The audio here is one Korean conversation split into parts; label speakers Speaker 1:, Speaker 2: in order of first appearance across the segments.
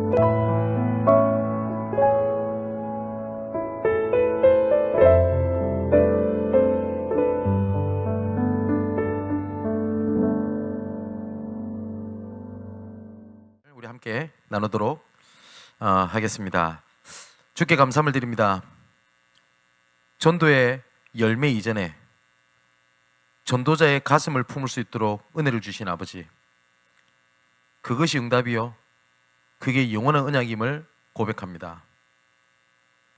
Speaker 1: 우리 함께 나누도록 하겠습니다. 주께 감사함을 드립니다. 전도의 열매 이전에 전도자의 가슴을 품을 수 있도록 은혜를 주신 아버지, 그것이 응답이요 그게 영원한 언약임을 고백합니다.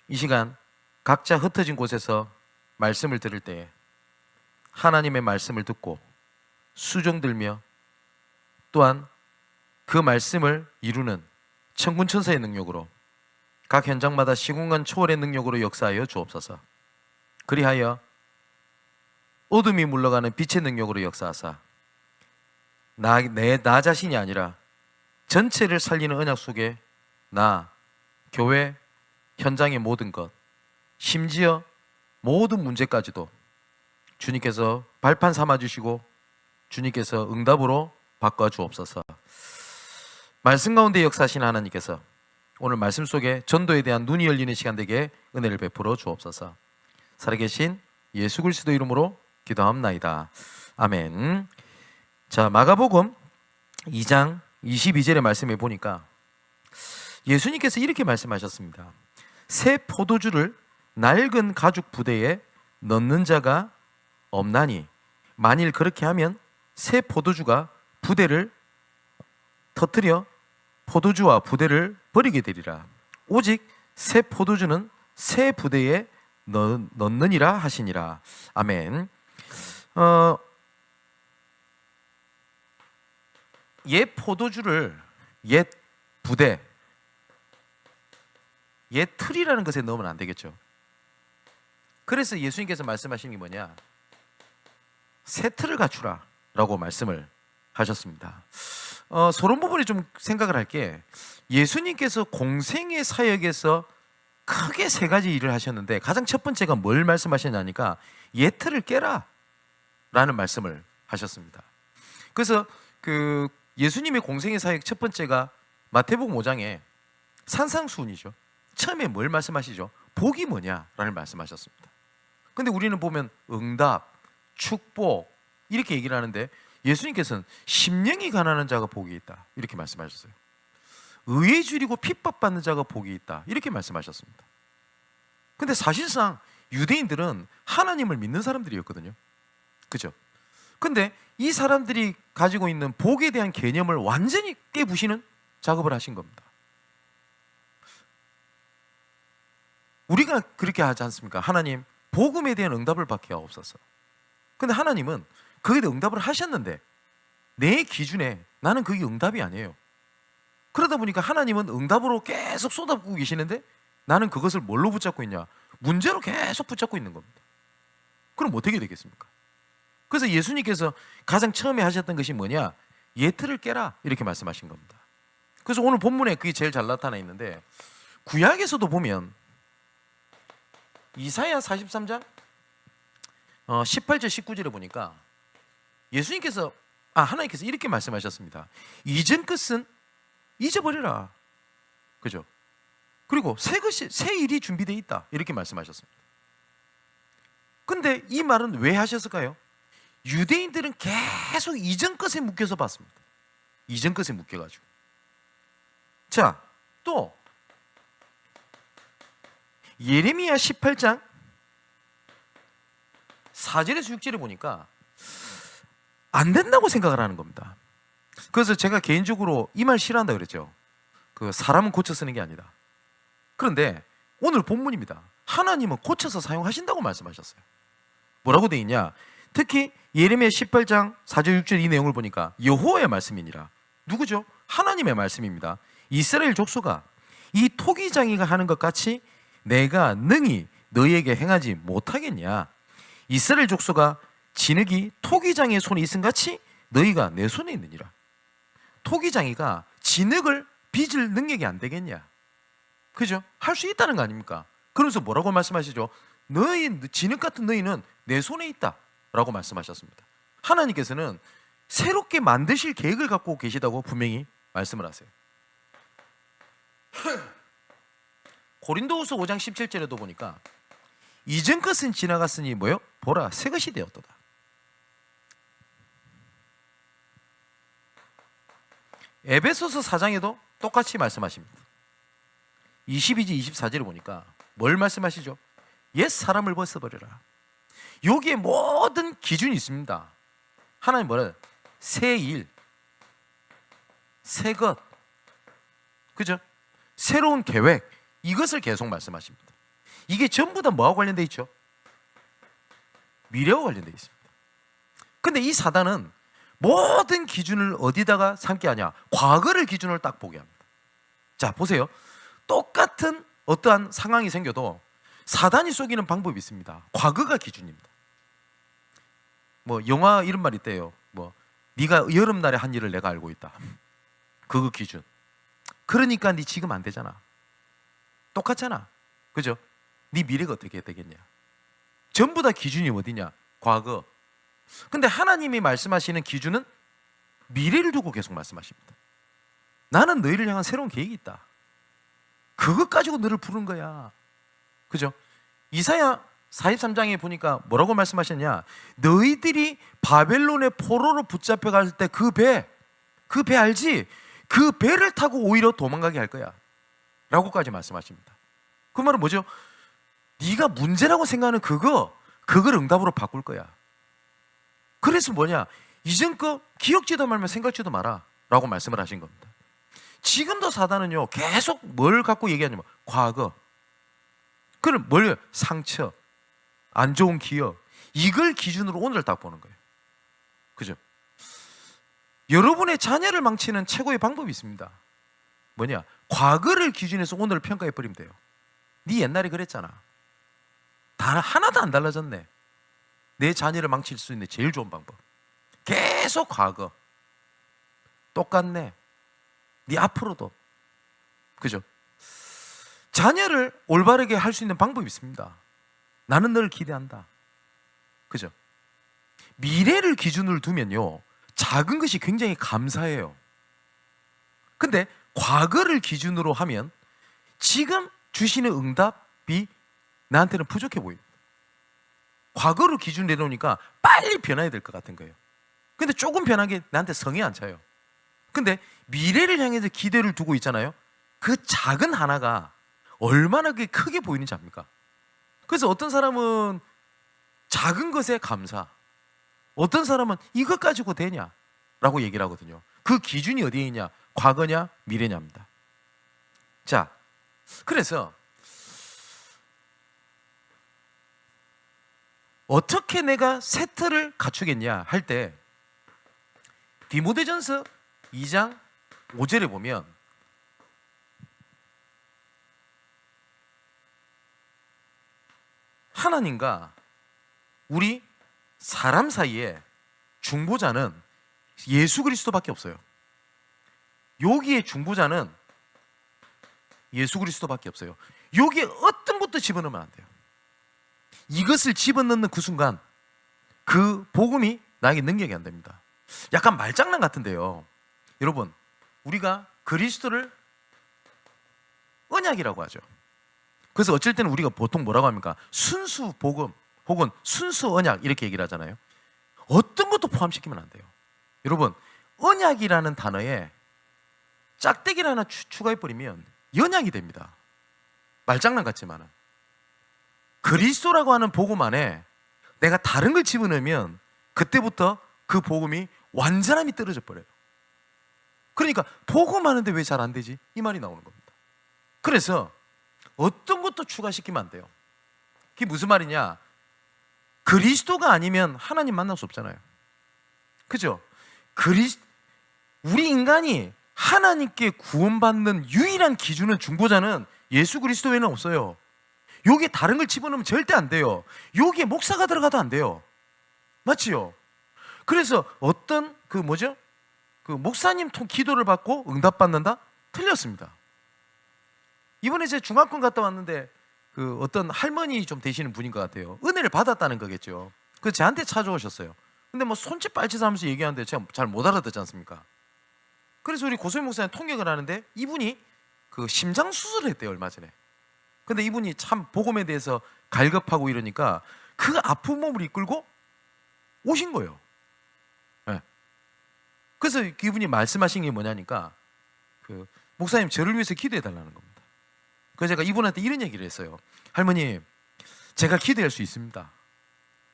Speaker 1: 이 시간 각자 흩어진 곳에서 말씀을 들을 때에 하나님의 말씀을 듣고 수종들며 또한 그 말씀을 이루는 천군천사의 능력으로 각 현장마다 시공간 초월의 능력으로 역사하여 주옵소서. 그리하여 어둠이 물러가는 빛의 능력으로 역사하사 나 자신이 아니라 전체를 살리는 언약 속에 나, 교회, 현장의 모든 것, 심지어 모든 문제까지도 주님께서 발판 삼아주시고 주님께서 응답으로 바꿔주옵소서. 말씀 가운데 역사하신 하나님께서 오늘 말씀 속에 전도에 대한 눈이 열리는 시간 되게 은혜를 베풀어 주옵소서. 살아계신 예수 그리스도 이름으로 기도합나이다. 아멘. 자, 마가복음 2장 22절의 말씀에 보니까 예수님께서 이렇게 말씀하셨습니다. 새 포도주를 낡은 가죽 부대에 넣는 자가 없나니 만일 그렇게 하면 새 포도주가 부대를 터뜨려 포도주와 부대를 버리게 되리라. 오직 새 포도주는 새 부대에 넣느니라 하시니라. 아멘. 옛 포도주를 옛 부대, 옛 틀이라는 것에 넣으면 안 되겠죠. 그래서 예수님께서 말씀하신 게 뭐냐? 새 틀을 갖추라 라고 말씀을 하셨습니다. 그런 부분이 좀 생각을 할게. 예수님께서 공생의 사역에서 크게 세 가지 일을 하셨는데 가장 첫 번째가 뭘 말씀하셨냐니까 옛 틀을 깨라 라는 말씀을 하셨습니다. 그래서 그 예수님의 공생의 사역 첫 번째가 마태복음 5장에 산상수훈이죠. 처음에 뭘 말씀하시죠? 복이 뭐냐라는 말씀하셨습니다. 근데 우리는 보면 응답, 축복 이렇게 얘기를 하는데 예수님께서는 심령이 가난한 자가 복이 있다 이렇게 말씀하셨어요. 의에 줄이고 핍박받는 자가 복이 있다 이렇게 말씀하셨습니다. 근데 사실상 유대인들은 하나님을 믿는 사람들이었거든요. 그죠? 근데 이 사람들이 가지고 있는 복에 대한 개념을 완전히 깨부시는 작업을 하신 겁니다. 우리가 그렇게 하지 않습니까? 하나님 복음에 대한 응답을 받게 하옵소서. 근데 하나님은 그에 대해 응답을 하셨는데 내 기준에 나는 그게 응답이 아니에요. 그러다 보니까 하나님은 응답으로 계속 쏟아붓고 계시는데 나는 그것을 뭘로 붙잡고 있냐? 문제로 계속 붙잡고 있는 겁니다. 그럼 어떻게 되겠습니까? 그래서 예수님께서 가장 처음에 하셨던 것이 뭐냐? 예틀을 깨라 이렇게 말씀하신 겁니다. 그래서 오늘 본문에 그게 제일 잘 나타나 있는데 구약에서도 보면 이사야 43장 18절 19절에 보니까 예수님께서 하나님께서 이렇게 말씀하셨습니다. 이전 것은 잊어버려라. 그죠? 그리고 새 일이 준비되어 있다 이렇게 말씀하셨습니다. 근데 이 말은 왜 하셨을까요? 유대인들은 계속 이전 것에 묶여서 봤습니다. 이전 것에 묶여가지고. 자, 또 예레미야 18장 4절에서 6절에 보니까 안 된다고 생각을 하는 겁니다. 그래서 제가 개인적으로 이 말 싫어한다 그랬죠. 그 사람은 고쳐 쓰는 게 아니다. 그런데 오늘 본문입니다. 하나님은 고쳐서 사용하신다고 말씀하셨어요. 뭐라고 돼 있냐? 특히 예레미야 18장 4절 6절 이 내용을 보니까 여호와의 말씀이니라. 누구죠? 하나님의 말씀입니다. 이스라엘 족속아, 이 토기장이가 하는 것 같이 내가 능히 너희에게 행하지 못하겠냐? 이스라엘 족속아, 진흙이 토기장이의 손에 있음 같이 너희가 내 손에 있느니라. 토기장이가 진흙을 빚을 능력이 안 되겠냐? 그죠? 할 수 있다는 거 아닙니까? 그러면서 뭐라고 말씀하시죠? 너희 진흙 같은 너희는 내 손에 있다 라고 말씀하셨습니다. 하나님께서는 새롭게 만드실 계획을 갖고 계시다고 분명히 말씀을 하세요. 고린도후서 5장 17절에도 보니까 이전 것은 지나갔으니 뭐요? 보라 새 것이 되었도다. 에베소서 4장에도 똑같이 말씀하십니다. 22절 24절을 보니까 뭘 말씀하시죠? 옛 사람을 벗어버려라. 여기에 모든 기준이 있습니다. 하나님 뭐래? 새 일, 새 것, 그죠? 새로운 계획, 이것을 계속 말씀하십니다. 이게 전부 다 뭐와 관련되어 있죠? 미래와 관련되어 있습니다. 근데 이 사단은 모든 기준을 어디다가 삼게 하냐? 과거를 기준으로 딱 보게 합니다. 자, 보세요. 똑같은 어떠한 상황이 생겨도 사단이 속이는 방법이 있습니다. 과거가 기준입니다. 뭐 영화 이런 말 있대요. 뭐 네가 여름날에 한 일을 내가 알고 있다. 그거 기준. 그러니까 네 지금 안 되잖아. 똑같잖아. 그죠? 네 미래가 어떻게 되겠냐? 전부 다 기준이 어디냐? 과거. 근데 하나님이 말씀하시는 기준은 미래를 두고 계속 말씀하십니다. 나는 너희를 향한 새로운 계획이 있다. 그것 가지고 너를 부른 거야. 그죠? 이사야 43장에 보니까 뭐라고 말씀하셨냐? 너희들이 바벨론의 포로로 붙잡혀갈 때 그 배 알지? 그 배를 타고 오히려 도망가게 할 거야 라고까지 말씀하십니다. 그 말은 뭐죠? 네가 문제라고 생각하는 그걸 응답으로 바꿀 거야. 그래서 뭐냐? 이전 거 기억지도 말면 생각지도 마라 라고 말씀을 하신 겁니다. 지금도 사단은요 계속 뭘 갖고 얘기하냐면 과거, 그럼 뭘? 상처, 안 좋은 기억, 이걸 기준으로 오늘을 딱 보는 거예요. 그죠? 여러분의 자녀를 망치는 최고의 방법이 있습니다. 뭐냐? 과거를 기준해서 오늘을 평가해 버리면 돼요. 네 옛날에 그랬잖아. 하나도 안 달라졌네. 내 자녀를 망칠 수 있는 제일 좋은 방법. 계속 과거. 똑같네. 네 앞으로도. 그죠? 자녀를 올바르게 할 수 있는 방법이 있습니다. 나는 너를 기대한다. 그죠? 미래를 기준으로 두면요 작은 것이 굉장히 감사해요. 근데 과거를 기준으로 하면 지금 주시는 응답이 나한테는 부족해 보입니다. 과거로 기준 내놓으니까 빨리 변해야 될 것 같은 거예요. 근데 조금 변하게 나한테 성이 안 차요. 근데 미래를 향해서 기대를 두고 있잖아요. 그 작은 하나가 얼마나 크게 보이는지 압니까? 그래서 어떤 사람은 작은 것에 감사, 어떤 사람은 이것 가지고 되냐? 라고 얘기를 하거든요. 그 기준이 어디에 있냐? 과거냐? 미래냐입니다. 자, 그래서 어떻게 내가 세트를 갖추겠냐 할 때 디모데전서 2장 5절에 보면 하나님과 우리 사람 사이에 중보자는 예수 그리스도밖에 없어요. 여기에 중보자는 예수 그리스도밖에 없어요. 여기에 어떤 것도 집어넣으면 안 돼요. 이것을 집어넣는 그 순간 그 복음이 나에게 능력이 안 됩니다. 약간 말장난 같은데요. 여러분, 우리가 그리스도를 언약이라고 하죠. 그래서 어쩔 때는 우리가 보통 뭐라고 합니까? 순수 복음 혹은 순수 언약 이렇게 얘기를 하잖아요. 어떤 것도 포함시키면 안 돼요. 여러분, 언약이라는 단어에 짝대기를 하나 추가해버리면 연약이 됩니다. 말장난 같지만은 그리스도라고 하는 복음 안에 내가 다른 걸 집어넣으면 그때부터 그 복음이 완전함이 떨어져 버려요. 그러니까 복음 하는데 왜 잘 안 되지? 이 말이 나오는 겁니다. 그래서 어떤 것도 추가시키면 안 돼요. 그게 무슨 말이냐? 그리스도가 아니면 하나님 만날 수 없잖아요. 그죠? 우리 인간이 하나님께 구원받는 유일한 기준은 중보자는 예수 그리스도 외에는 없어요. 여기에 다른 걸 집어넣으면 절대 안 돼요. 여기에 목사가 들어가도 안 돼요. 맞지요? 그래서 어떤 그 목사님 기도를 받고 응답받는다? 틀렸습니다. 이번에 제 중학군 갔다 왔는데 그 어떤 할머니 좀 되시는 분인 것 같아요. 은혜를 받았다는 거겠죠. 그래서 저한테 찾아오셨어요. 근데 뭐 손짓 발짓 하면서 얘기하는데 제가 잘 못 알아듣지 않습니까? 그래서 우리 고소희 목사님 통역을 하는데 이분이 그 심장 수술을 했대요, 얼마 전에. 근데 이분이 참 복음에 대해서 갈급하고 이러니까 그 아픈 몸을 이끌고 오신 거예요. 네. 그래서 이분이 말씀하신 게 뭐냐니까 그 목사님 저를 위해서 기도해 달라는 겁니다. 그래서 제가 이분한테 이런 얘기를 했어요. 할머니, 제가 기도할 수 있습니다.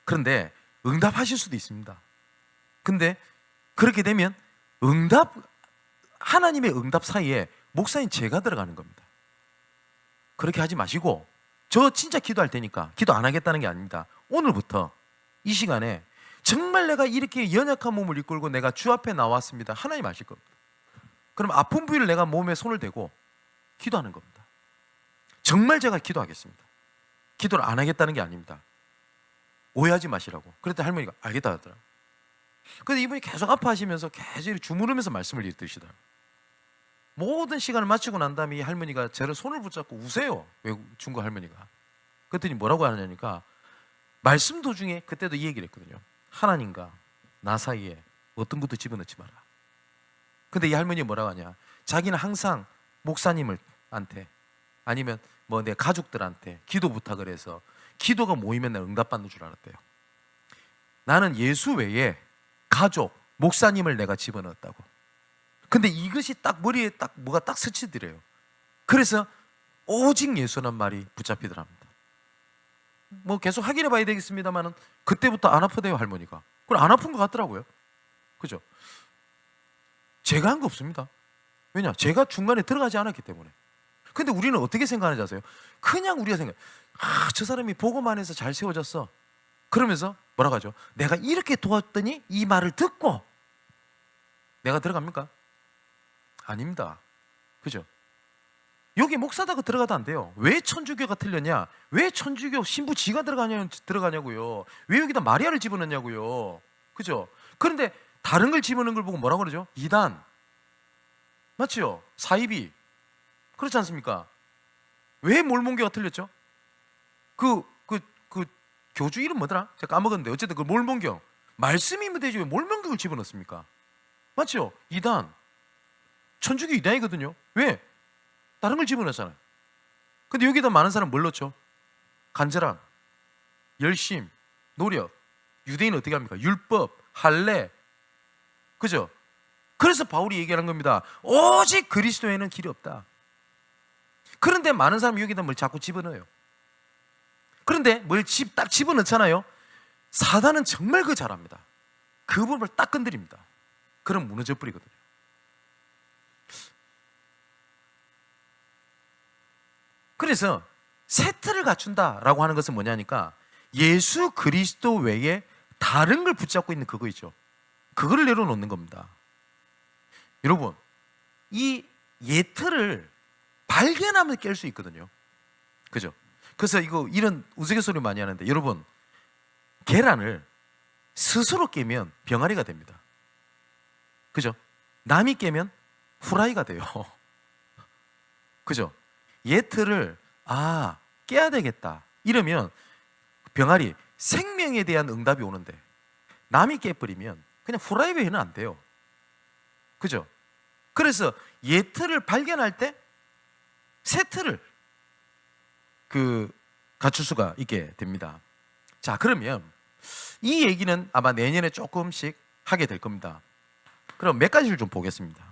Speaker 1: 그런데 응답하실 수도 있습니다. 근데 그렇게 되면 하나님의 응답 사이에 목사님 제가 들어가는 겁니다. 그렇게 하지 마시고 저 진짜 기도할 테니까 기도 안 하겠다는 게 아닙니다. 오늘부터 이 시간에 정말 내가 이렇게 연약한 몸을 이끌고 내가 주 앞에 나왔습니다. 하나님 아실 겁니다. 그럼 아픈 부위를 내가 몸에 손을 대고 기도하는 겁니다. 정말 제가 기도하겠습니다. 기도를 안 하겠다는 게 아닙니다. 오해하지 마시라고. 그랬더니 할머니가 알겠다 하더라고요. 그런데 이분이 계속 아파하시면서 계속 주무르면서 말씀을 읽으시더라고요. 모든 시간을 마치고 난 다음에 이 할머니가 저를 손을 붙잡고 우세요. 외국 중국 할머니가. 그랬더니 뭐라고 하느냐니까 말씀 도중에 그때도 이 얘기를 했거든요. 하나님과 나 사이에 어떤 것도 집어넣지 마라. 근데 이 할머니 뭐라고 하냐, 자기는 항상 목사님한테 아니면 뭐 내 가족들한테 기도 부탁을 해서 기도가 모이면 날 응답받는 줄 알았대요. 나는 예수 외에 가족, 목사님을 내가 집어넣었다고. 근데 이것이 딱 머리에 딱 뭐가 딱 스치더래요. 그래서 오직 예수란 말이 붙잡히더랍니다. 뭐 계속 확인해 봐야 되겠습니다만은 그때부터 안 아프대요, 할머니가. 그럼 안 아픈 것 같더라고요. 그죠? 제가 한 거 없습니다. 왜냐? 제가 중간에 들어가지 않았기 때문에. 근데 우리는 어떻게 생각하는지 아세요? 그냥 우리가 저 사람이 복음 안에서 잘 세워졌어. 그러면서 뭐라고 하죠? 내가 이렇게 도왔더니 이 말을 듣고 내가 들어갑니까? 아닙니다. 그죠? 여기 목사다가 들어가도 안 돼요. 왜 천주교가 틀렸냐? 왜 천주교 신부 지가 들어가냐고요. 왜 여기다 마리아를 집어넣냐고요. 그죠? 그런데 다른 걸 집어넣는 걸 보고 뭐라고 그러죠? 이단. 맞죠? 사이비. 그렇지 않습니까? 왜 몰몬교가 틀렸죠? 그 교주 이름 뭐더라? 제가 까먹었는데 어쨌든 그 몰몬교. 말씀이면 되지 왜 몰몬교를 집어넣습니까? 맞죠? 이단. 천주교 이단이거든요. 왜? 다른 걸 집어넣었잖아요. 근데 여기다 많은 사람 뭘 넣죠? 간절함, 열심, 노력. 유대인은 어떻게 합니까? 율법, 할례. 그죠? 그래서 바울이 얘기하는 겁니다. 오직 그리스도에는 길이 없다. 그런데 많은 사람이 여기다 뭘 자꾸 집어넣어요. 그런데 뭘 딱 집어넣잖아요. 사단은 정말 그거 잘합니다. 그 부분을 딱 건드립니다. 그럼 무너져 버리거든요. 그래서 세트를 갖춘다라고 하는 것은 뭐냐니까 예수 그리스도 외에 다른 걸 붙잡고 있는 그거이죠. 그거를 내려놓는 겁니다. 여러분, 이 예틀을 발견하면 깰 수 있거든요. 그죠? 그래서 이런 우스갯소리 많이 하는데 여러분, 계란을 스스로 깨면 병아리가 됩니다. 그죠? 남이 깨면 후라이가 돼요. 그죠? 예틀을 깨야 되겠다 이러면 병아리 생명에 대한 응답이 오는데 남이 깨버리면 그냥 후라이 외에는 안 돼요. 그죠? 그래서 예틀을 발견할 때 새 틀을 갖출 수가 있게 됩니다. 자, 그러면 이 얘기는 아마 내년에 조금씩 하게 될 겁니다. 그럼 몇 가지를 좀 보겠습니다.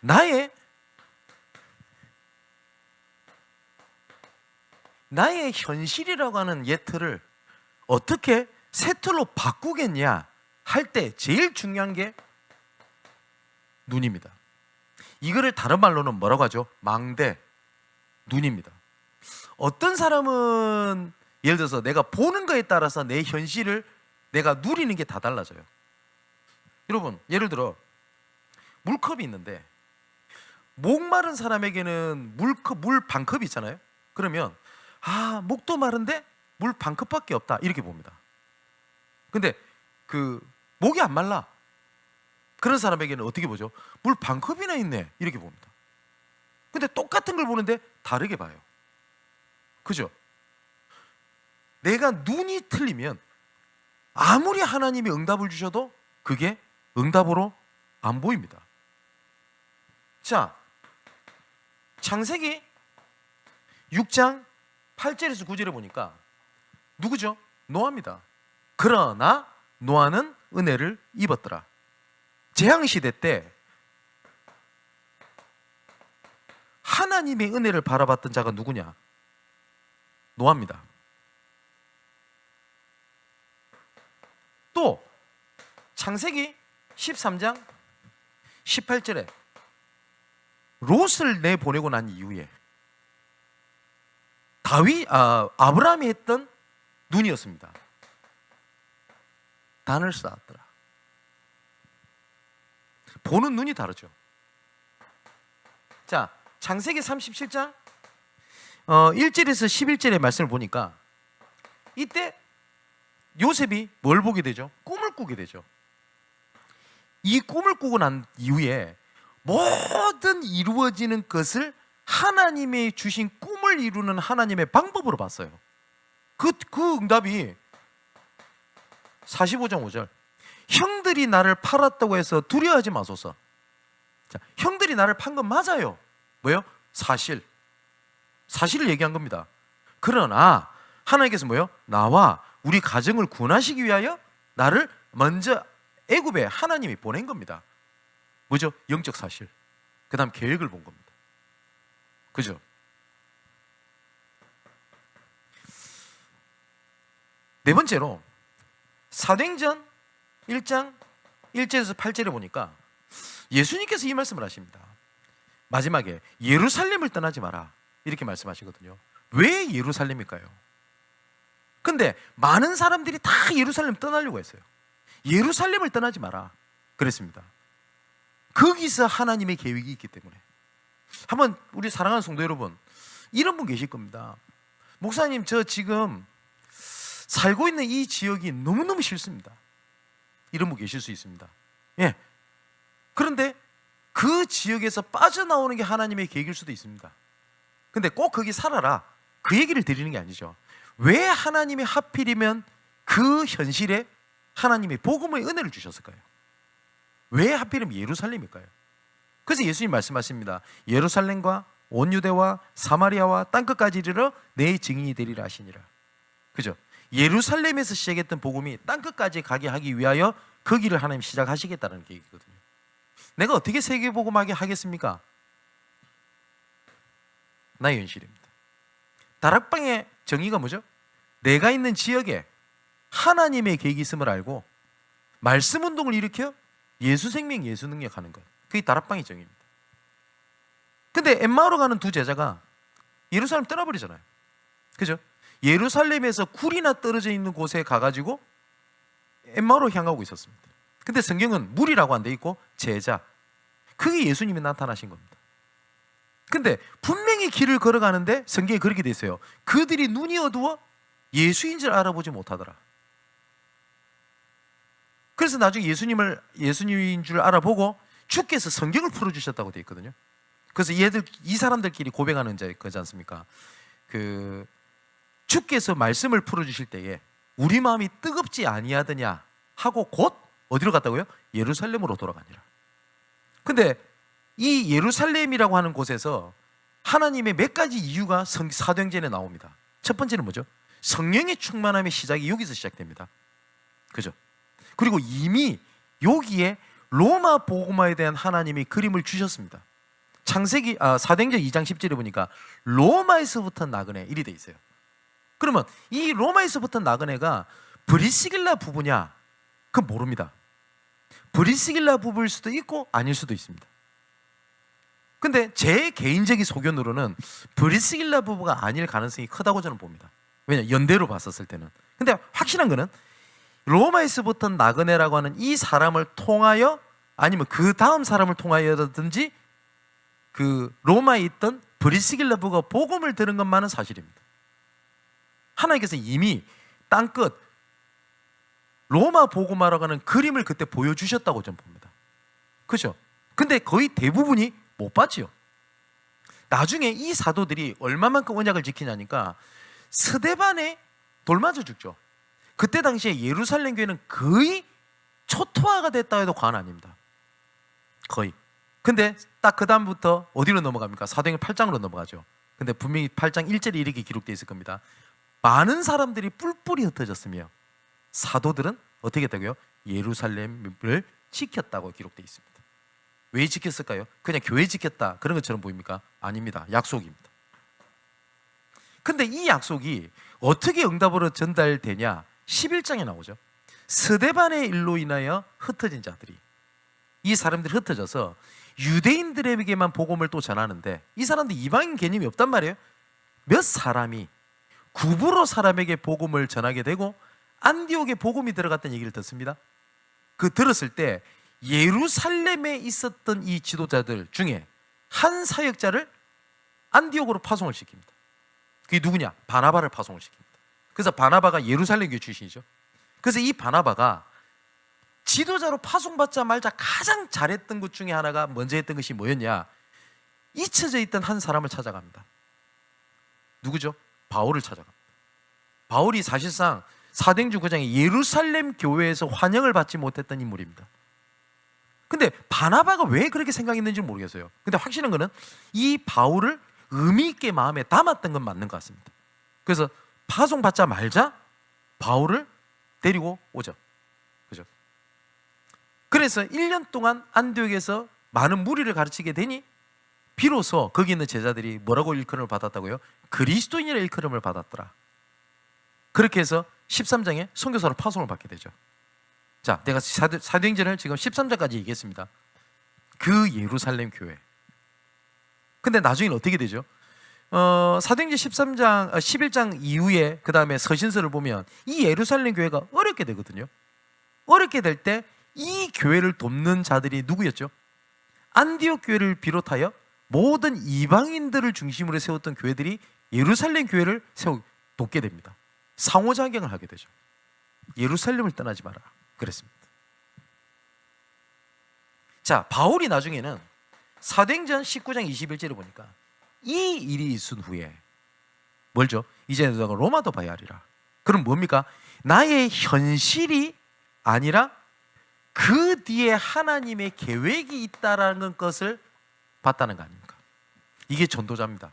Speaker 1: 나의 현실이라고 하는 예틀을 어떻게 새 틀로 바꾸겠냐 할 때 제일 중요한 게 눈입니다. 이거를 다른 말로는 뭐라고 하죠? 망대, 눈입니다. 어떤 사람은 예를 들어서 내가 보는 거에 따라서 내 현실을 내가 누리는 게 다 달라져요. 여러분, 예를 들어 물컵이 있는데 목마른 사람에게는 물 반컵이 있잖아요. 그러면 목도 마른데 물 반컵밖에 없다 이렇게 봅니다. 근데 목이 안 말라 그런 사람에게는 어떻게 보죠? 물 반컵이나 있네 이렇게 봅니다. 근데 똑같은 걸 보는데 다르게 봐요. 그죠? 내가 눈이 틀리면 아무리 하나님이 응답을 주셔도 그게 응답으로 안 보입니다. 자, 창세기 6장 8절에서 9절에 보니까 누구죠? 노아입니다. 그러나 노아는 은혜를 입었더라. 재앙시대 때 하나님의 은혜를 바라봤던 자가 누구냐? 노아입니다. 또 창세기 13장 18절에 롯을 내보내고 난 이후에 아브라함이 했던 눈이었습니다. 단을 쌓았더라. 보는 눈이 다르죠. 자, 창세기 37장 1절에서 11절의 말씀을 보니까 이때 요셉이 뭘 보게 되죠? 꿈을 꾸게 되죠. 이 꿈을 꾸고 난 이후에 모든 이루어지는 것을 하나님의 주신 꿈을 이루는 하나님의 방법으로 봤어요. 그 응답이 45장 5절. 형들이 나를 팔았다고 해서 두려워하지 마소서. 자, 형들이 나를 판 건 맞아요. 뭐예요? 사실을 얘기한 겁니다. 그러나 하나님께서 뭐예요? 나와 우리 가정을 구원하시기 위하여 나를 먼저 애굽에 하나님이 보낸 겁니다. 뭐죠? 영적 사실. 그 다음 계획을 본 겁니다. 그죠? 네 번째로 사도행전 1장 1절에서 8절에 보니까 예수님께서 이 말씀을 하십니다. 마지막에 예루살렘을 떠나지 마라 이렇게 말씀하시거든요. 왜 예루살렘일까요? 근데 많은 사람들이 다 예루살렘 떠나려고 했어요. 예루살렘을 떠나지 마라 그랬습니다. 거기서 하나님의 계획이 있기 때문에. 한번 우리 사랑하는 성도 여러분, 이런 분 계실 겁니다. 목사님, 저 지금 살고 있는 이 지역이 너무너무 싫습니다. 이런 분 계실 수 있습니다. 예. 그런데 그 지역에서 빠져나오는 게 하나님의 계획일 수도 있습니다. 근데 꼭 거기 살아라 그 얘기를 드리는 게 아니죠. 왜 하나님이 하필이면 그 현실에 하나님이 복음의 은혜를 주셨을까요? 왜 하필이면 예루살렘일까요? 그래서 예수님 말씀하십니다. 예루살렘과 온 유대와 사마리아와 땅끝까지 이르러 내 증인이 되리라 하시니라. 그죠? 예루살렘에서 시작했던 복음이 땅끝까지 가게 하기 위하여 그 길을 하나님 시작하시겠다는 계획이거든요. 내가 어떻게 세계복음하게 하겠습니까? 나의 현실입니다. 다락방의 정의가 뭐죠? 내가 있는 지역에 하나님의 계획이 있음을 알고 말씀 운동을 일으켜 예수 생명, 예수 능력 하는 것. 그게 다락방의 정의입니다. 근데 엠마오로 가는 두 제자가 예루살렘 떠나버리잖아요. 그죠? 예루살렘에서 굴이나 떨어져 있는 곳에 가가지고 엠마오로 향하고 있었습니다. 근데 성경은 물이라고 안 돼 있고 제자, 그게 예수님이 나타나신 겁니다. 근데 분명히 길을 걸어가는데 성경에 그렇게 돼 있어요. 그들이 눈이 어두워 예수인 줄 알아보지 못하더라. 그래서 나중에 예수님인 줄 알아보고 주께서 성경을 풀어주셨다고 돼 있거든요. 그래서 이 사람들끼리 고백하는 거지 않습니까? 주께서 말씀을 풀어주실 때에 우리 마음이 뜨겁지 아니하더냐 하고 곧 어디로 갔다고요? 예루살렘으로 돌아가니라. 근데 이 예루살렘이라고 하는 곳에서 하나님의 몇 가지 이유가 사도행전에 나옵니다. 첫 번째는 뭐죠? 성령의 충만함의 시작이 여기서 시작됩니다. 그죠? 그리고 이미 여기에 로마 복음화에 대한 하나님이 그림을 주셨습니다. 사도행전 2장 10절에 보니까 로마에서부터 나그네 이리 돼 있어요. 그러면 이 로마에서부터 나그네가 브리스길라 부부냐? 그건 모릅니다. 브리스길라 부부일 수도 있고 아닐 수도 있습니다. 근데 제 개인적인 소견으로는 브리스길라 부부가 아닐 가능성이 크다고 저는 봅니다. 왜냐? 연대로 봤었을 때는. 근데 확실한 거는 로마에서부터 나그네라고 하는 이 사람을 통하여 아니면 그 다음 사람을 통하여든지 그 로마에 있던 브리스길라 부부가 복음을 들은 것만은 사실입니다. 하나님께서 이미 땅끝 로마 복음화라고 하는 그림을 그때 보여주셨다고 저는 봅니다. 그렇죠? 근데 거의 대부분이 못 봤지요. 나중에 이 사도들이 얼마만큼 언약을 지키냐니까 스데반에 돌 맞아 죽죠. 그때 당시에 예루살렘 교회는 거의 초토화가 됐다 해도 과언 아닙니다. 거의. 근데 딱 그 다음부터 어디로 넘어갑니까? 사도행전 8장으로 넘어가죠. 근데 분명히 8장 1절에 이렇게 기록되어 있을 겁니다. 많은 사람들이 뿔뿔이 흩어졌으며 사도들은 어떻게 했다고요? 예루살렘을 지켰다고 기록되어 있습니다. 왜 지켰을까요? 그냥 교회 지켰다 그런 것처럼 보입니까? 아닙니다. 약속입니다. 근데 이 약속이 어떻게 응답으로 전달되냐? 11장에 나오죠. 스데반의 일로 인하여 흩어진 자들이, 이 사람들이 흩어져서 유대인들에게만 복음을 또 전하는데, 이 사람들 이방인 개념이 없단 말이에요. 몇 사람이 구브로 사람에게 복음을 전하게 되고 안디옥에 복음이 들어갔다는 얘기를 듣습니다. 그 들었을 때 예루살렘에 있었던 이 지도자들 중에 한 사역자를 안디옥으로 파송을 시킵니다. 그게 누구냐? 바나바를 파송을 시킵니다. 그래서 바나바가 예루살렘 교회 출신이죠. 그래서 이 바나바가 지도자로 파송받자마자 가장 잘했던 것 중에 하나가 먼저 했던 것이 뭐였냐? 잊혀져 있던 한 사람을 찾아갑니다. 누구죠? 바울을 찾아갑니다. 바울이 사실상 사도행전 9장에 예루살렘 교회에서 환영을 받지 못했던 인물입니다. 근데 바나바가 왜 그렇게 생각했는지 모르겠어요. 근데 확실한 거는 이 바울을 의미 있게 마음에 담았던 건 맞는 것 같습니다. 그래서 파송받자 말자 바울을 데리고 오죠. 그죠? 그래서 1년 동안 안디옥에서 많은 무리를 가르치게 되니 비로소 거기 있는 제자들이 뭐라고 일컬음을 받았다고요? 그리스도인이라 일컬음을 받았더라. 그렇게 해서 13장에 선교사로 파송을 받게 되죠. 자, 내가 사도행전을 지금 13장까지 얘기했습니다. 그 예루살렘 교회. 근데 나중에는 어떻게 되죠? 사도행전 11장 이후에 그 다음에 서신서를 보면 이 예루살렘 교회가 어렵게 되거든요. 어렵게 될 때 이 교회를 돕는 자들이 누구였죠? 안디옥 교회를 비롯하여 모든 이방인들을 중심으로 세웠던 교회들이 예루살렘 교회를 돕게 됩니다. 상호작용을 하게 되죠. 예루살렘을 떠나지 마라 그랬습니다. 자, 바울이 나중에는 사도행전 19장 21절을 보니까 이 일이 있은 후에 뭘죠? 이제 너가 로마도 봐야 하리라. 그럼 뭡니까? 나의 현실이 아니라 그 뒤에 하나님의 계획이 있다라는 것을 봤다는 거 아닙니까? 이게 전도자입니다.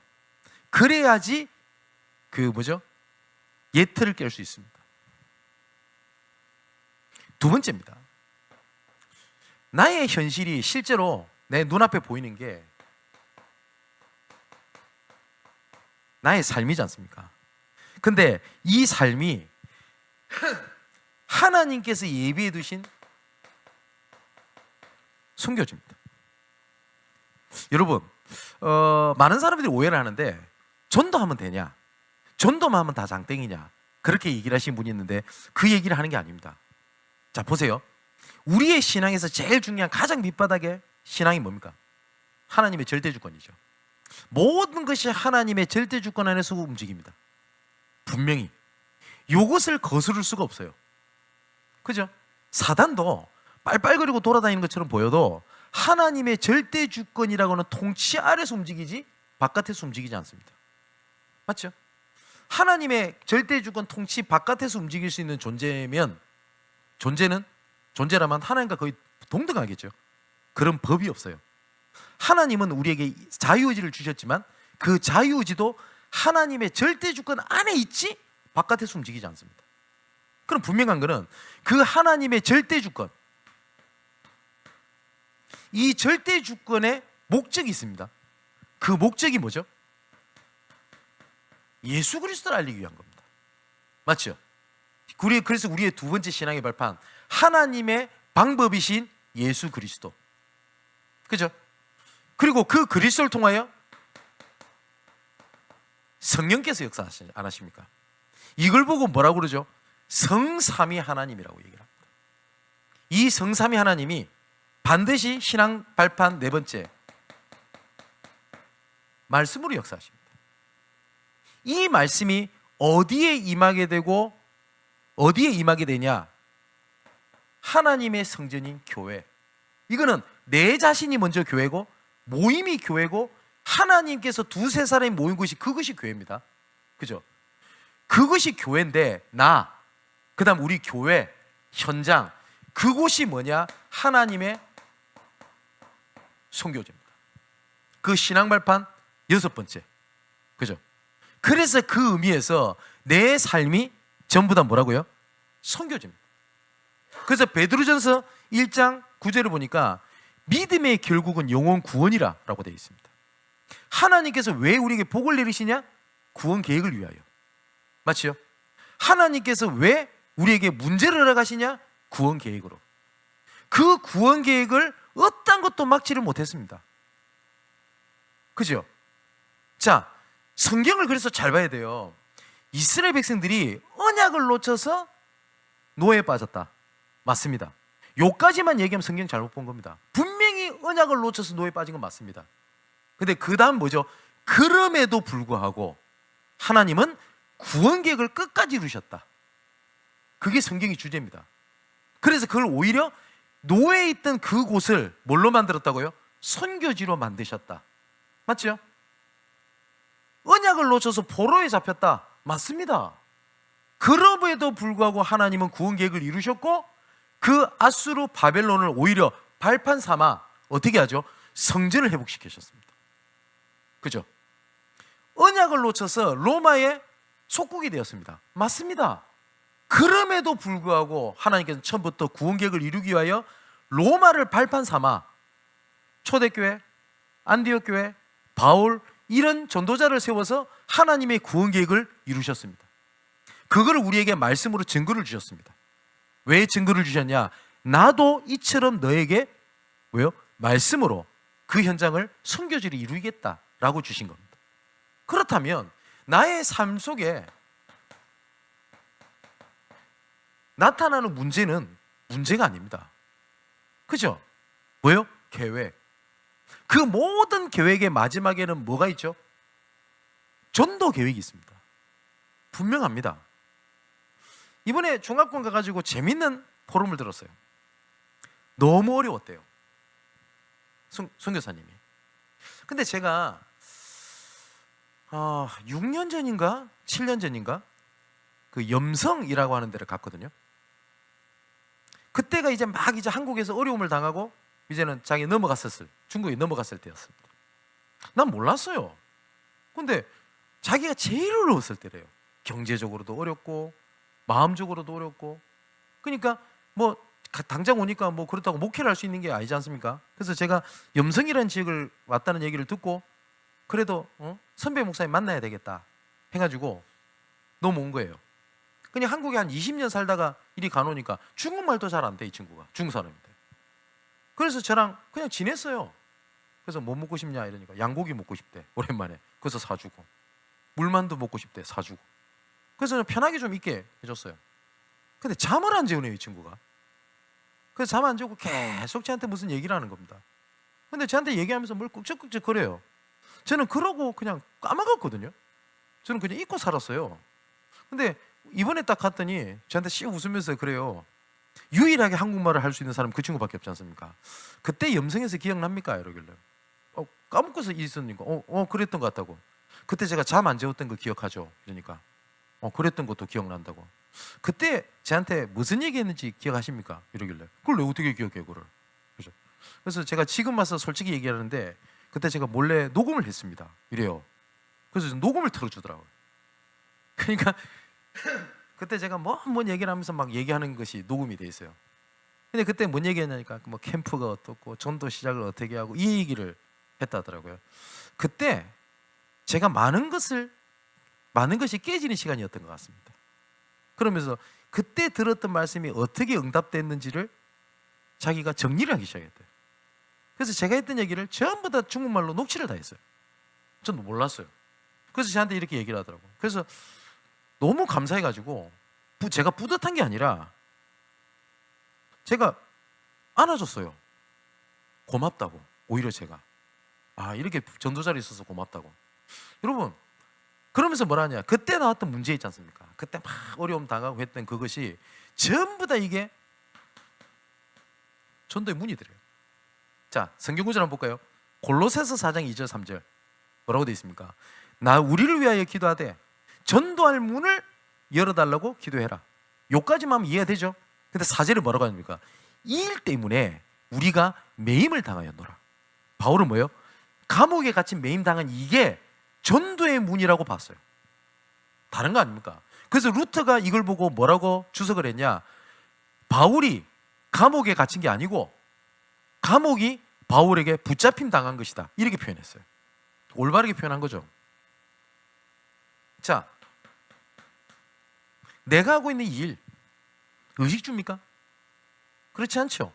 Speaker 1: 그래야지 예틀을 깰 수 있습니다. 두 번째입니다. 나의 현실이 실제로 내 눈앞에 보이는 게 나의 삶이지 않습니까? 근데 이 삶이 하나님께서 예비해 두신 순교지입니다. 여러분, 많은 사람들이 오해를 하는데 전도하면 되냐? 전도만 하면 다 장땡이냐? 그렇게 얘기를 하신 분이 있는데 그 얘기를 하는 게 아닙니다. 자, 보세요. 우리의 신앙에서 제일 중요한 가장 밑바닥의 신앙이 뭡니까? 하나님의 절대주권이죠. 모든 것이 하나님의 절대주권 안에서 움직입니다. 분명히 이것을 거스를 수가 없어요. 그죠? 사단도 빨빨거리고 돌아다니는 것처럼 보여도 하나님의 절대주권이라고는 통치 아래서 움직이지 바깥에서 움직이지 않습니다. 맞죠? 하나님의 절대주권 통치 바깥에서 움직일 수 있는 존재라면 하나님과 거의 동등하겠죠. 그런 법이 없어요. 하나님은 우리에게 자유의지를 주셨지만 그 자유의지도 하나님의 절대주권 안에 있지 바깥에서 움직이지 않습니다. 그럼 분명한 것은 그 하나님의 절대주권, 이 절대주권의 목적이 있습니다. 그 목적이 뭐죠? 예수 그리스도를 알리기 위한 겁니다. 맞죠? 그래서 우리의 두 번째 신앙의 발판, 하나님의 방법이신 예수 그리스도. 그죠? 그리고 그 그리스도를 통하여 성령께서 역사하시지 않으십니까? 이걸 보고 뭐라고 그러죠? 성삼위 하나님이라고 얘기를 합니다. 이 성삼위 하나님이 반드시 신앙 발판 네 번째, 말씀으로 역사하십니다. 이 말씀이 어디에 임하게 되고 어디에 임하게 되냐? 하나님의 성전인 교회. 이거는 내 자신이 먼저 교회고 모임이 교회고 하나님께서 두세 사람이 모인 곳이 그것이 교회입니다. 그죠? 그것이 교회인데 그 다음 우리 교회 현장, 그곳이 뭐냐? 하나님의 선교제입니다. 그 신앙 발판 6번째. 그죠? 그래서 그 의미에서 내 삶이 전부 다 뭐라고요? 선교제입니다. 그래서 베드로전서 1장 9절을 보니까 믿음의 결국은 영혼 구원이라고 되어 있습니다. 하나님께서 왜 우리에게 복을 내리시냐? 구원 계획을 위하여. 맞지요? 하나님께서 왜 우리에게 문제를 허락하시냐? 구원 계획으로. 그 구원 계획을 어떤 것도 막지를 못했습니다. 그죠? 자, 성경을 그래서 잘 봐야 돼요. 이스라엘 백성들이 언약을 놓쳐서 노예에 빠졌다. 맞습니다. 요까지만 얘기하면 성경 잘못 본 겁니다. 분명히 언약을 놓쳐서 노예에 빠진 건 맞습니다. 근데 그 다음 뭐죠? 그럼에도 불구하고 하나님은 구원 계획을 끝까지 이루셨다. 그게 성경의 주제입니다. 그래서 그걸 오히려 노예에 있던 그곳을 뭘로 만들었다고요? 선교지로 만드셨다. 맞죠? 언약을 놓쳐서 포로에 잡혔다. 맞습니다. 그럼에도 불구하고 하나님은 구원 계획을 이루셨고 그 아수르 바벨론을 오히려 발판 삼아 어떻게 하죠? 성전을 회복시키셨습니다. 그죠? 언약을 놓쳐서 로마의 속국이 되었습니다. 맞습니다. 그럼에도 불구하고 하나님께서는 처음부터 구원 계획을 이루기 위하여 로마를 발판 삼아 초대교회, 안디옥 교회, 바울 이런 전도자를 세워서 하나님의 구원 계획을 이루셨습니다. 그걸 우리에게 말씀으로 증거를 주셨습니다. 왜 증거를 주셨냐? 나도 이처럼 너에게 왜요? 말씀으로 그 현장을 선교지로 이루겠다라고 주신 겁니다. 그렇다면 나의 삶 속에 나타나는 문제는 문제가 아닙니다. 그죠? 뭐요? 계획. 그 모든 계획의 마지막에는 뭐가 있죠? 전도 계획이 있습니다. 분명합니다. 이번에 중학교 가가지고 재밌는 포럼을 들었어요. 너무 어려웠대요. 선교사님이. 근데 제가 6년 전인가 7년 전인가 그 염성이라고 하는 데를 갔거든요. 그때가 이제 막 이제 한국에서 어려움을 당하고 이제는 자기 중국에 넘어갔을 때였습니다. 난 몰랐어요. 근데 자기가 제일 어려웠을 때래요. 경제적으로도 어렵고 마음적으로도 어렵고. 그러니까 뭐 당장 오니까 뭐 그렇다고 목회를 할 수 있는 게 아니지 않습니까? 그래서 제가 염성이라는 지역을 왔다는 얘기를 듣고 그래도 선배 목사님 만나야 되겠다 해가지고 넘어온 거예요. 그냥 한국에 한 20년 살다가 이리 가노니까 중국말도 잘 안 돼, 이 친구가. 중국 사람인데. 그래서 저랑 그냥 지냈어요. 그래서 뭐 먹고 싶냐 이러니까 양고기 먹고 싶대, 오랜만에. 그래서 사주고. 물만두 먹고 싶대, 사주고. 그래서 편하게 좀 있게 해줬어요. 근데 잠을 안 재우네요, 이 친구가. 그래서 잠 안 재우고 계속 저한테 무슨 얘기를 하는 겁니다. 근데 저한테 얘기하면서 뭘 꾹적꾹적 거려요. 저는 그러고 그냥 까먹었거든요. 저는 그냥 잊고 살았어요. 근데 이번에 딱 갔더니 저한테 씩 웃으면서 그래요. 유일하게 한국말을 할 수 있는 사람 그 친구밖에 없지 않습니까? 그때 염성에서 기억납니까? 이러길래 까먹고서 있었으니까 그랬던 것 같다고. 그때 제가 잠 안 재웠던 거 기억하죠? 그러니까 그랬던 것도 기억난다고. 그때 저한테 무슨 얘기했는지 기억하십니까? 이러길래 그걸 왜 어떻게 기억해 그걸. 그죠? 그래서 제가 지금 와서 솔직히 얘기하는데 그때 제가 몰래 녹음을 했습니다. 이래요. 그래서 녹음을 틀어주더라고요. 그러니까 그때 제가 뭔 얘기를 하면서 막 얘기하는 것이 녹음이 돼 있어요. 근데 그때 뭔 얘기했냐니까 뭐 캠프가 어떻고 전도 시작을 어떻게 하고 이 얘기를 했다더라고요. 그때 제가 많은 것이 깨지는 시간이었던 것 같습니다. 그러면서 그때 들었던 말씀이 어떻게 응답됐는지를 자기가 정리를 하기 시작했대요. 그래서 제가 했던 얘기를 전부 다 중국말로 녹취를 다 했어요. 저는 몰랐어요. 그래서 저한테 이렇게 얘기를 하더라고요. 그래서 너무 감사해가지고 제가 뿌듯한 게 아니라 제가 안아줬어요. 고맙다고. 오히려 제가 이렇게 전도자리 있어서 고맙다고. 여러분 그러면서 뭐라냐, 그때 나왔던 문제 있지 않습니까? 그때 막 어려움 당하고 했던 그것이 전부 다 이게 전도의 문이 들어요. 자, 성경 구절 한번 볼까요? 골로새서 4장 2절 3절 뭐라고 되어 있습니까? 우리를 위하여 기도하되 전도할 문을 열어달라고 기도해라. 요까지만 하면 이해가 되죠? 근데 4절에 뭐라고 합니까? 이 일 때문에 우리가 매임을 당하였노라. 바울은 뭐예요? 감옥에 갇힌 매임당한 이게 전도의 문이라고 봤어요. 다른 거 아닙니까? 그래서 루터가 이걸 보고 뭐라고 주석을 했냐? 바울이 감옥에 갇힌 게 아니고 감옥이 바울에게 붙잡힘 당한 것이다, 이렇게 표현했어요. 올바르게 표현한 거죠. 자, 내가 하고 있는 이 일 의식주입니까? 그렇지 않죠.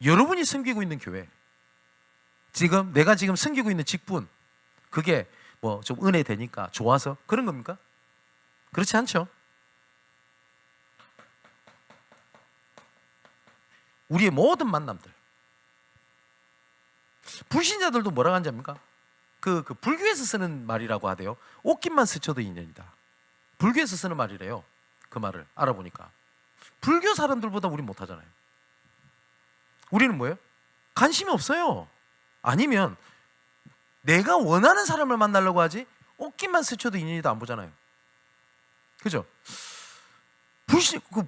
Speaker 1: 여러분이 섬기고 있는 교회, 지금 내가 지금 섬기고 있는 직분, 그게 뭐 좀 은혜 되니까 좋아서 그런 겁니까? 그렇지 않죠. 우리의 모든 만남들, 불신자들도 뭐라고 하는지 압니까? 그 불교에서 쓰는 말이라고 하대요. 옷깃만 스쳐도 인연이다. 불교에서 쓰는 말이래요. 그 말을 알아보니까 불교 사람들보다 우린 못하잖아요. 우리는 뭐예요? 관심이 없어요. 아니면 내가 원하는 사람을 만나려고 하지 옷깃만 스쳐도 인연이다 안 보잖아요. 그죠?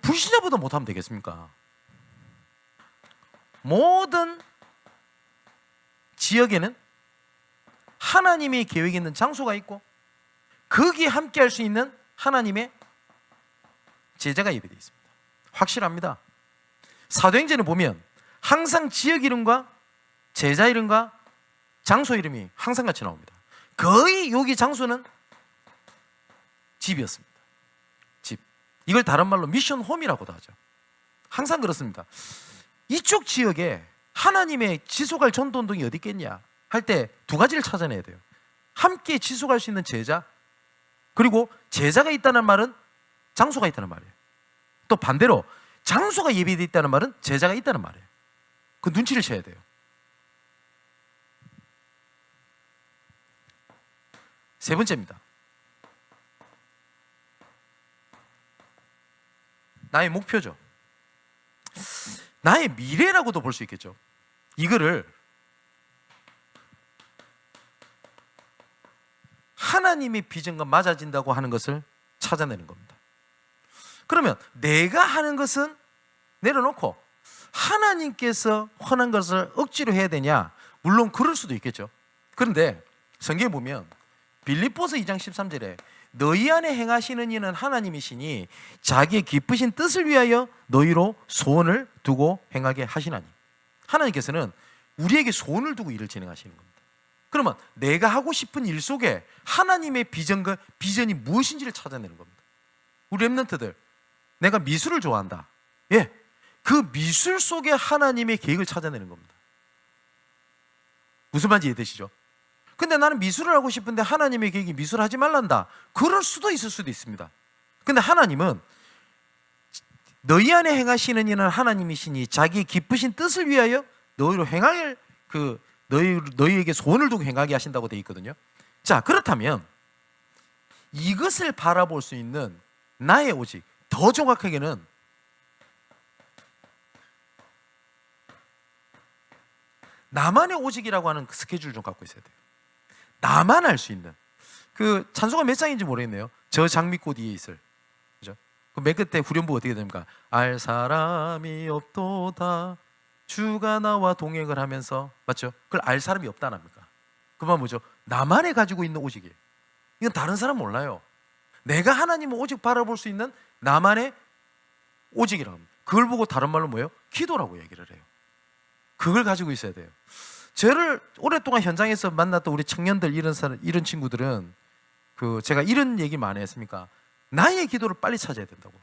Speaker 1: 불신자보다 못하면 되겠습니까? 모든 지역에는 하나님의 계획이 있는 장소가 있고 거기에 함께 할 수 있는 하나님의 제자가 예배되어 있습니다. 확실합니다. 사도행전을 보면 항상 지역 이름과 제자 이름과 장소 이름이 항상 같이 나옵니다. 거의 여기 장소는 집이었습니다. 집. 이걸 다른 말로 미션 홈이라고도 하죠. 항상 그렇습니다. 이쪽 지역에 하나님의 지속할 전도운동이 어디 있겠냐 할 때 두 가지를 찾아내야 돼요. 함께 지속할 수 있는 제자, 그리고 제자가 있다는 말은 장소가 있다는 말이에요. 또 반대로 장소가 예비되어 있다는 말은 제자가 있다는 말이에요. 그 눈치를 채야 돼요. 세 번째입니다. 나의 목표죠. 나의 미래라고도 볼 수 있겠죠. 이거를 하나님의 비전과 맞아진다고 하는 것을 찾아내는 겁니다. 그러면 내가 하는 것은 내려놓고 하나님께서 원한 것을 억지로 해야 되냐? 물론 그럴 수도 있겠죠. 그런데 성경에 보면 빌립보서 2장 13절에 너희 안에 행하시는 이는 하나님이시니 자기의 기쁘신 뜻을 위하여 너희로 소원을 두고 행하게 하시나니, 하나님께서는 우리에게 소원을 두고 일을 진행하시는 겁니다. 그러면 내가 하고 싶은 일 속에 하나님의 비전이 무엇인지를 찾아내는 겁니다. 우리 랩런트들, 내가 미술을 좋아한다. 예, 그 미술 속에 하나님의 계획을 찾아내는 겁니다. 무슨 말인지 이해되시죠? 근데 나는 미술을 하고 싶은데 하나님의 계획이 미술 하지 말란다. 그럴 수도 있을 수도 있습니다. 근데 하나님은 너희 안에 행하시는 이는 하나님이시니 자기 기쁘신 뜻을 위하여 너희로 행할 너희에게 소원을 두고 행하게 하신다고 되어 있거든요. 자, 그렇다면 이것을 바라볼 수 있는 나의 오직, 더 정확하게는 나만의 오직이라고 하는 스케줄을 좀 갖고 있어야 돼요. 나만 알 수 있는. 그 찬송가 몇 장인지 모르겠네요. 저 장미꽃 위에 있을. 그죠? 그 맨 끝에 후렴부 어떻게 됩니까? 알 사람이 없도다 주가 나와 동행을 하면서, 맞죠? 그걸 알 사람이 없다 합니까? 그 말 뭐죠? 나만이 가지고 있는 오직이에요. 이건 다른 사람 몰라요. 내가 하나님을 오직 바라볼 수 있는 나만의 오직이라고 합니다. 그걸 보고 다른 말로 뭐예요? 기도라고 얘기를 해요. 그걸 가지고 있어야 돼요. 저를 오랫동안 현장에서 만났던 우리 청년들, 이런 친구들은 제가 이런 얘기 많이 했습니까? 나의 기도를 빨리 찾아야 된다고.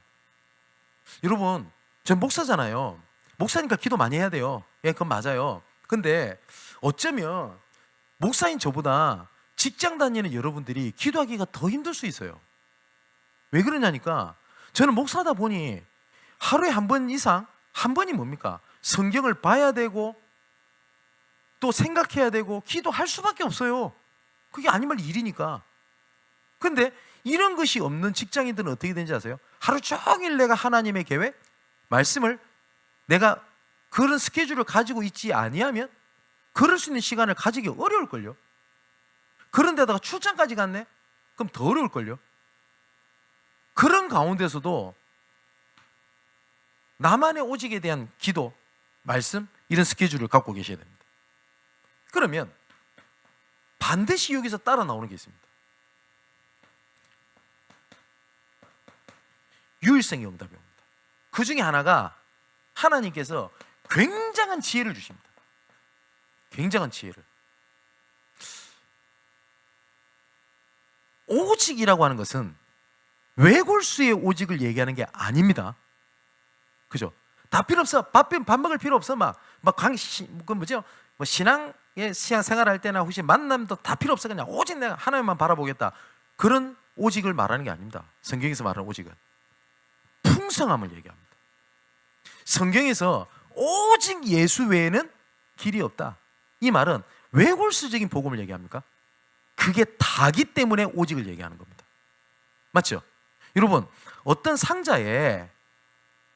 Speaker 1: 여러분, 전 목사잖아요. 목사니까 기도 많이 해야 돼요. 예, 그건 맞아요. 근데 어쩌면 목사인 저보다 직장 다니는 여러분들이 기도하기가 더 힘들 수 있어요. 왜 그러냐니까, 저는 목사다 보니 하루에 한 번 이상, 한 번이 뭡니까? 성경을 봐야 되고 또 생각해야 되고 기도할 수밖에 없어요. 그게 아니면 일이니까. 근데 이런 것이 없는 직장인들은 어떻게 되는지 아세요? 하루 종일 내가 하나님의 계획, 말씀을 내가 그런 스케줄을 가지고 있지 아니하면 그럴 수 있는 시간을 가지기 어려울걸요. 그런데다가 출장까지 갔네? 그럼 더 어려울걸요. 그런 가운데서도 나만의 오직에 대한 기도, 말씀, 이런 스케줄을 갖고 계셔야 됩니다. 그러면 반드시 여기서 따라 나오는 게 있습니다. 유일성의 응답이 옵니다. 그 중에 하나가 하나님께서 굉장한 지혜를 주십니다. 굉장한 지혜를. 오직이라고 하는 것은 외골수의 오직을 얘기하는 게 아닙니다. 그죠? 다 필요 없어. 밥 먹을 필요 없어. 신앙의 생활할 때나 혹시 만남도 다 필요 없어. 그냥 오직 내가 하나님만 바라보겠다. 그런 오직을 말하는 게 아닙니다. 성경에서 말하는 오직은 풍성함을 얘기합니다. 성경에서 오직 예수 외에는 길이 없다. 이 말은 외골수적인 복음을 얘기합니까? 그게 다기 때문에 오직을 얘기하는 겁니다. 맞죠? 여러분, 어떤 상자에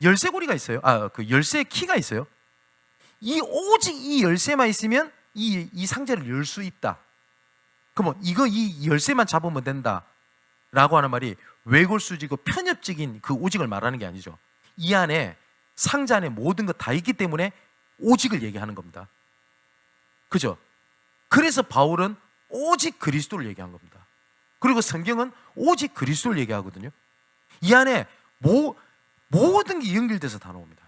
Speaker 1: 열쇠고리가 있어요. 그 열쇠 키가 있어요. 오직 이 열쇠만 있으면 이 상자를 열 수 있다. 그럼 이 열쇠만 잡으면 된다 라고 하는 말이 외골수지고 편협적인 그 오직을 말하는 게 아니죠. 이 안에 상자 안에 모든 것 다 있기 때문에 오직을 얘기하는 겁니다. 그죠? 그래서 바울은 오직 그리스도를 얘기한 겁니다. 그리고 성경은 오직 그리스도를 얘기하거든요. 이 안에 모든 게 연결돼서 다 나옵니다.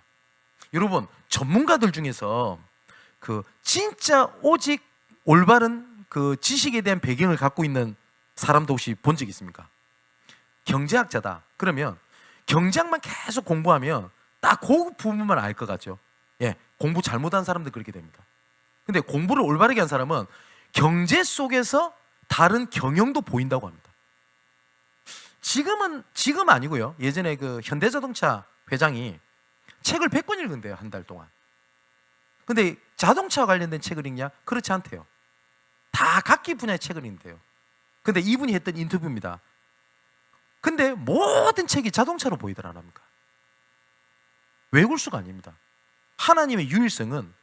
Speaker 1: 여러분, 전문가들 중에서 그 진짜 오직 올바른 그 지식에 대한 배경을 갖고 있는 사람도 혹시 본 적 있습니까? 경제학자다. 그러면 경제학만 계속 공부하면 딱 그 부분만 알 것 같죠. 예, 공부 잘못한 사람들 그렇게 됩니다. 근데 공부를 올바르게 한 사람은 경제 속에서 다른 경영도 보인다고 합니다. 지금 아니고요. 예전에 그 현대자동차 회장이 책을 100권 읽은대요. 한 달 동안. 근데 자동차와 관련된 책을 읽냐? 그렇지 않대요. 다 각기 분야의 책을 읽는데요. 근데 이분이 했던 인터뷰입니다. 근데 모든 책이 자동차로 보이더라 안 합니까? 외골수가 아닙니다. 하나님의 유일성은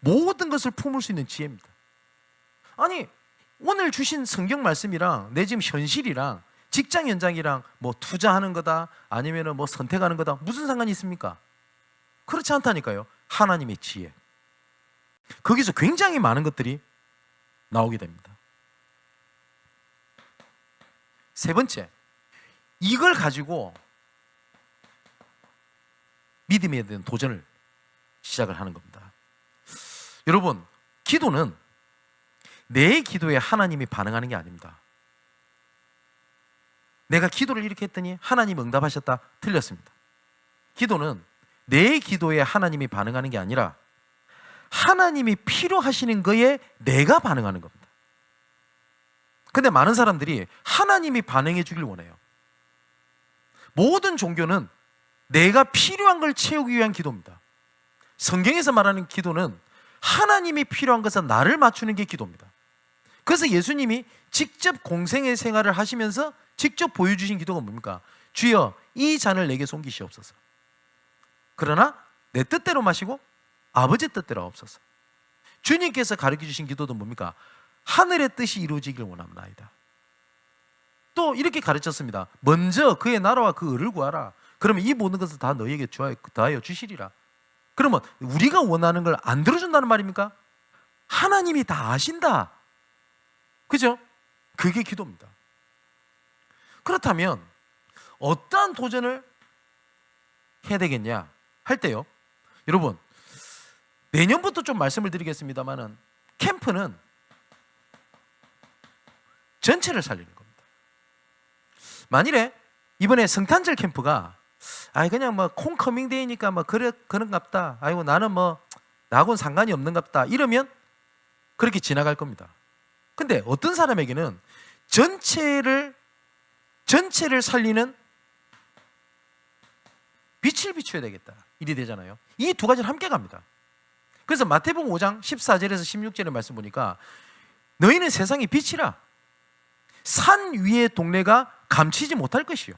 Speaker 1: 모든 것을 품을 수 있는 지혜입니다. 아니, 오늘 주신 성경 말씀이랑 내 지금 현실이랑 직장 현장이랑 뭐 투자하는 거다 아니면은 뭐 선택하는 거다 무슨 상관이 있습니까? 그렇지 않다니까요. 하나님의 지혜. 거기서 굉장히 많은 것들이 나오게 됩니다. 세 번째, 이걸 가지고 믿음에 대한 도전을 시작을 하는 겁니다. 여러분, 기도는 내 기도에 하나님이 반응하는 게 아닙니다. 내가 기도를 이렇게 했더니 하나님 응답하셨다. 틀렸습니다. 기도는 내 기도에 하나님이 반응하는 게 아니라 하나님이 필요하시는 거에 내가 반응하는 겁니다. 근데 많은 사람들이 하나님이 반응해 주길 원해요. 모든 종교는 내가 필요한 걸 채우기 위한 기도입니다. 성경에서 말하는 기도는 하나님이 필요한 것은 나를 맞추는 게 기도입니다. 그래서 예수님이 직접 공생의 생활을 하시면서 직접 보여주신 기도가 뭡니까? 주여, 이 잔을 내게 옮기시옵소서. 그러나 내 뜻대로 마시고 아버지 뜻대로 없어서. 주님께서 가르쳐 주신 기도도 뭡니까? 하늘의 뜻이 이루어지길 원합니다. 또 이렇게 가르쳤습니다. 먼저 그의 나라와 그 의를 구하라. 그러면 이 모든 것을 다 너희에게 더하여 주시리라. 그러면 우리가 원하는 걸 안 들어준다는 말입니까? 하나님이 다 아신다. 그죠? 그게 기도입니다. 그렇다면 어떠한 도전을 해야 되겠냐 할 때요, 여러분, 내년부터 좀 말씀을 드리겠습니다만은 캠프는 전체를 살리는 겁니다. 만일에 이번에 성탄절 캠프가 그냥 뭐 콩커밍데이니까 뭐 그런갑다. 아이고 나는 뭐 나하고는 상관이 없는갑다. 이러면 그렇게 지나갈 겁니다. 근데 어떤 사람에게는 전체를 살리는 빛을 비춰야 되겠다. 일이 되잖아요. 이 두 가지는 함께 갑니다. 그래서 마태복음 5장 14절에서 16절의 말씀 보니까 너희는 세상의 빛이라. 산 위의 동네가 감추지 못할 것이요.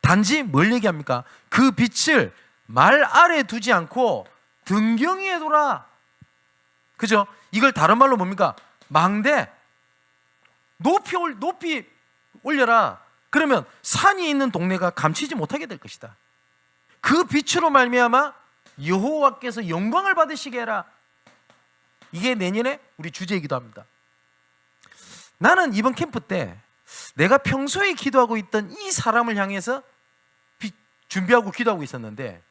Speaker 1: 단지 뭘 얘기합니까? 그 빛을 말 아래 두지 않고 등경 위에 둬라. 그죠? 이걸 다른 말로 뭡니까? 망대. 높이 올려라. 그러면 산이 있는 동네가 감추지 못하게 될 것이다. 그 빛으로 말미암아 여호와께서 영광을 받으시게 해라. 이게 내년에 우리 주제이기도 합니다. 나는 이번 캠프 때 내가 평소에 기도하고 있던 이 사람을 향해서 준비하고 기도하고 있었는데,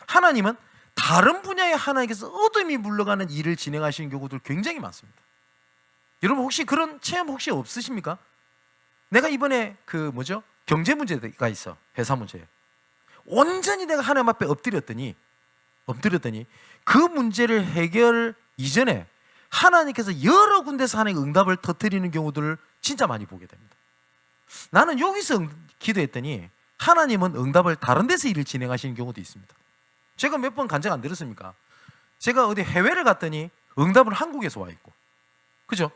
Speaker 1: 하나님은 다른 분야의 하나님께서 어둠이 물러가는 일을 진행하시는 경우들 굉장히 많습니다. 여러분 혹시 그런 체험 혹시 없으십니까? 내가 이번에 경제 문제가 있어. 회사 문제. 온전히 내가 하나님 앞에 엎드렸더니 그 문제를 해결 이전에 하나님께서 여러 군데서 하나님의 응답을 터뜨리는 경우들을 진짜 많이 보게 됩니다. 나는 여기서 기도했더니 하나님은 응답을 다른 데서 일을 진행하시는 경우도 있습니다. 제가 몇 번 간증 안 들었습니까? 제가 어디 해외를 갔더니 응답은 한국에서 와 있고, 그죠?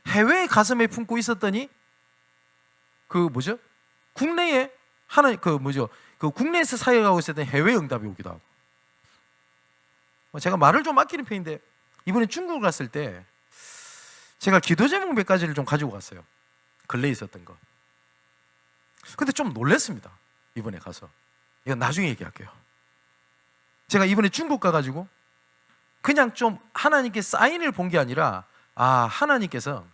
Speaker 1: 해외에 가슴에 품고 있었더니 국내에 국내에서 사역하고 있었던 해외 응답이 오기도 하고. 제가 말을 좀 아끼는 편인데 이번에 중국을 갔을 때 제가 기도 제목 몇 가지를 좀 가지고 갔어요. 근래에 있었던 거. 근데 좀 놀랐습니다. 이번에 가서. 이건 나중에 얘기할게요. 제가 이번에 중국 가가지고 그냥 좀 하나님께 사인을 본 게 아니라, 하나님께서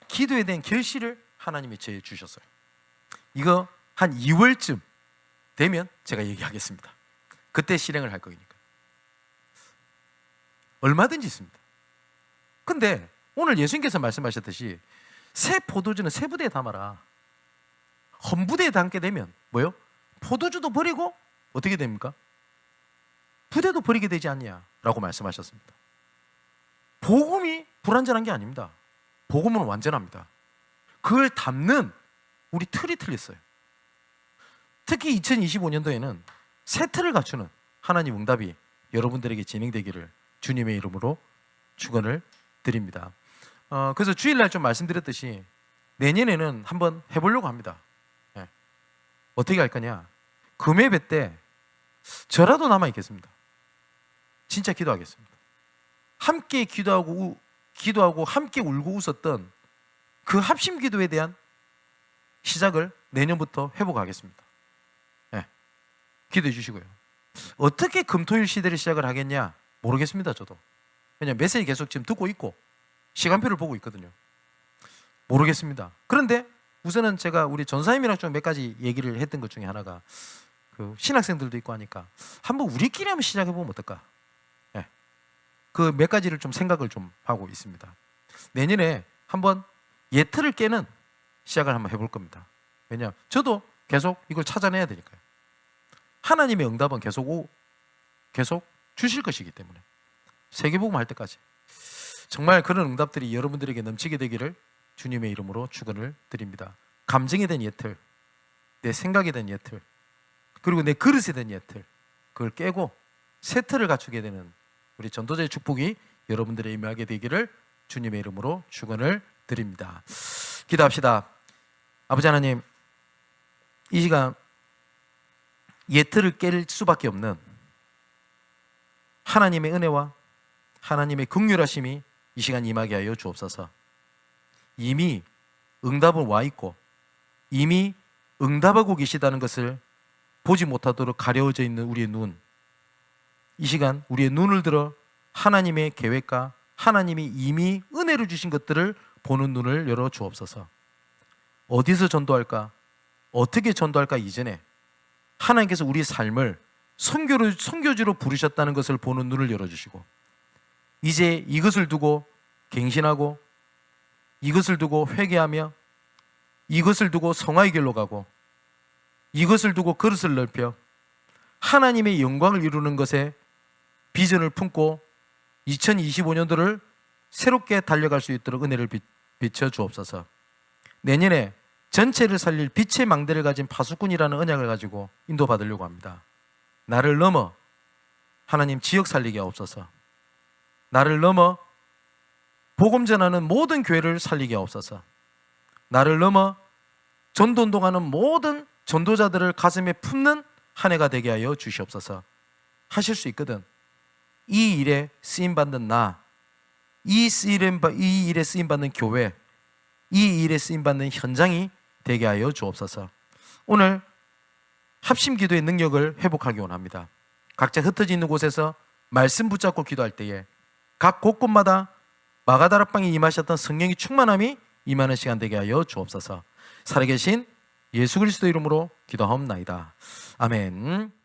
Speaker 1: 기도에 대한 결실을 하나님이 제 주셨어요. 이거 한 2월쯤 되면 제가 얘기하겠습니다. 그때 실행을 할 거니까. 얼마든지 있습니다. 근데 오늘 예수님께서 말씀하셨듯이 새 포도주는 새 부대에 담아라. 헌 부대에 담게 되면 뭐요? 포도주도 버리고 어떻게 됩니까? 부대도 버리게 되지 않냐라고 말씀하셨습니다. 복음이 불완전한 게 아닙니다. 복음은 완전합니다. 그걸 담는 우리 틀이 틀렸어요. 특히 2025년도에는 새 틀을 갖추는 하나님 응답이 여러분들에게 진행되기를 주님의 이름으로 축원을 드립니다. 그래서 주일날 좀 말씀드렸듯이 내년에는 한번 해보려고 합니다. 어떻게 할 거냐? 금요예배 때 저라도 남아있겠습니다. 진짜 기도하겠습니다. 함께 기도하고 함께 울고 웃었던 그 합심 기도에 대한 시작을 내년부터 회복하겠습니다. 기도해 주시고요. 어떻게 금토일 시대를 시작을 하겠냐? 모르겠습니다. 저도. 왜냐하면 메시지 계속 지금 듣고 있고 시간표를 보고 있거든요. 모르겠습니다. 그런데 우선은 제가 우리 전사님이랑 좀 몇 가지 얘기를 했던 것 중에 하나가 신학생들도 있고 하니까 한번 우리끼리 한번 시작해보면 어떨까? 그 몇 가지를 좀 생각을 좀 하고 있습니다. 내년에 한번 예틀을 깨는 시작을 한번 해볼 겁니다. 왜냐하면 저도 계속 이걸 찾아내야 되니까요. 하나님의 응답은 계속 주실 것이기 때문에 세계복음 할 때까지 정말 그런 응답들이 여러분들에게 넘치게 되기를 주님의 이름으로 축원을 드립니다. 감정에 대한 예틀, 내 생각에 대한 예틀, 그리고 내 그릇에 대한 예틀, 그걸 깨고 새 틀을 갖추게 되는 우리 전도자의 축복이 여러분들에 임하게 되기를 주님의 이름으로 축원을 드립니다. 기도합시다. 아버지 하나님, 이 시간 예틀을 깰 수밖에 없는 하나님의 은혜와 하나님의 긍휼하심이 이 시간 임하게 하여 주옵소서. 이미 응답은 와 있고 이미 응답하고 계시다는 것을 보지 못하도록 가려워져 있는 우리의 눈, 이 시간 우리의 눈을 들어 하나님의 계획과 하나님이 이미 은혜를 주신 것들을 보는 눈을 열어 주옵소서. 어디서 전도할까? 어떻게 전도할까? 이전에 하나님께서 우리의 삶을 선교지로 부르셨다는 것을 보는 눈을 열어주시고, 이제 이것을 두고 갱신하고 이것을 두고 회개하며 이것을 두고 성화의 길로 가고 이것을 두고 그릇을 넓혀 하나님의 영광을 이루는 것에 비전을 품고 2025년도를 새롭게 달려갈 수 있도록 은혜를 비춰 주옵소서. 내년에 전체를 살릴 빛의 망대를 가진 파수꾼이라는 언약을 가지고 인도받으려고 합니다. 나를 넘어 하나님 지역 살리게 하옵소서. 나를 넘어 복음 전하는 모든 교회를 살리게 하옵소서. 나를 넘어 전도운동하는 모든 전도자들을 가슴에 품는 한 해가 되게 하여 주시옵소서. 하실 수 있거든. 이 일에 쓰임받는 나, 이 일에 쓰임받는 교회, 이 일에 쓰임받는 현장이 되게 하여 주옵소서. 오늘 합심 기도의 능력을 회복하기 원합니다. 각자 흩어져 있는 곳에서 말씀 붙잡고 기도할 때에 각 곳곳마다 마가다락방에 임하셨던 성령의 충만함이 임하는 시간 되게 하여 주옵소서. 살아계신 예수 그리스도 이름으로 기도하옵나이다. 아멘.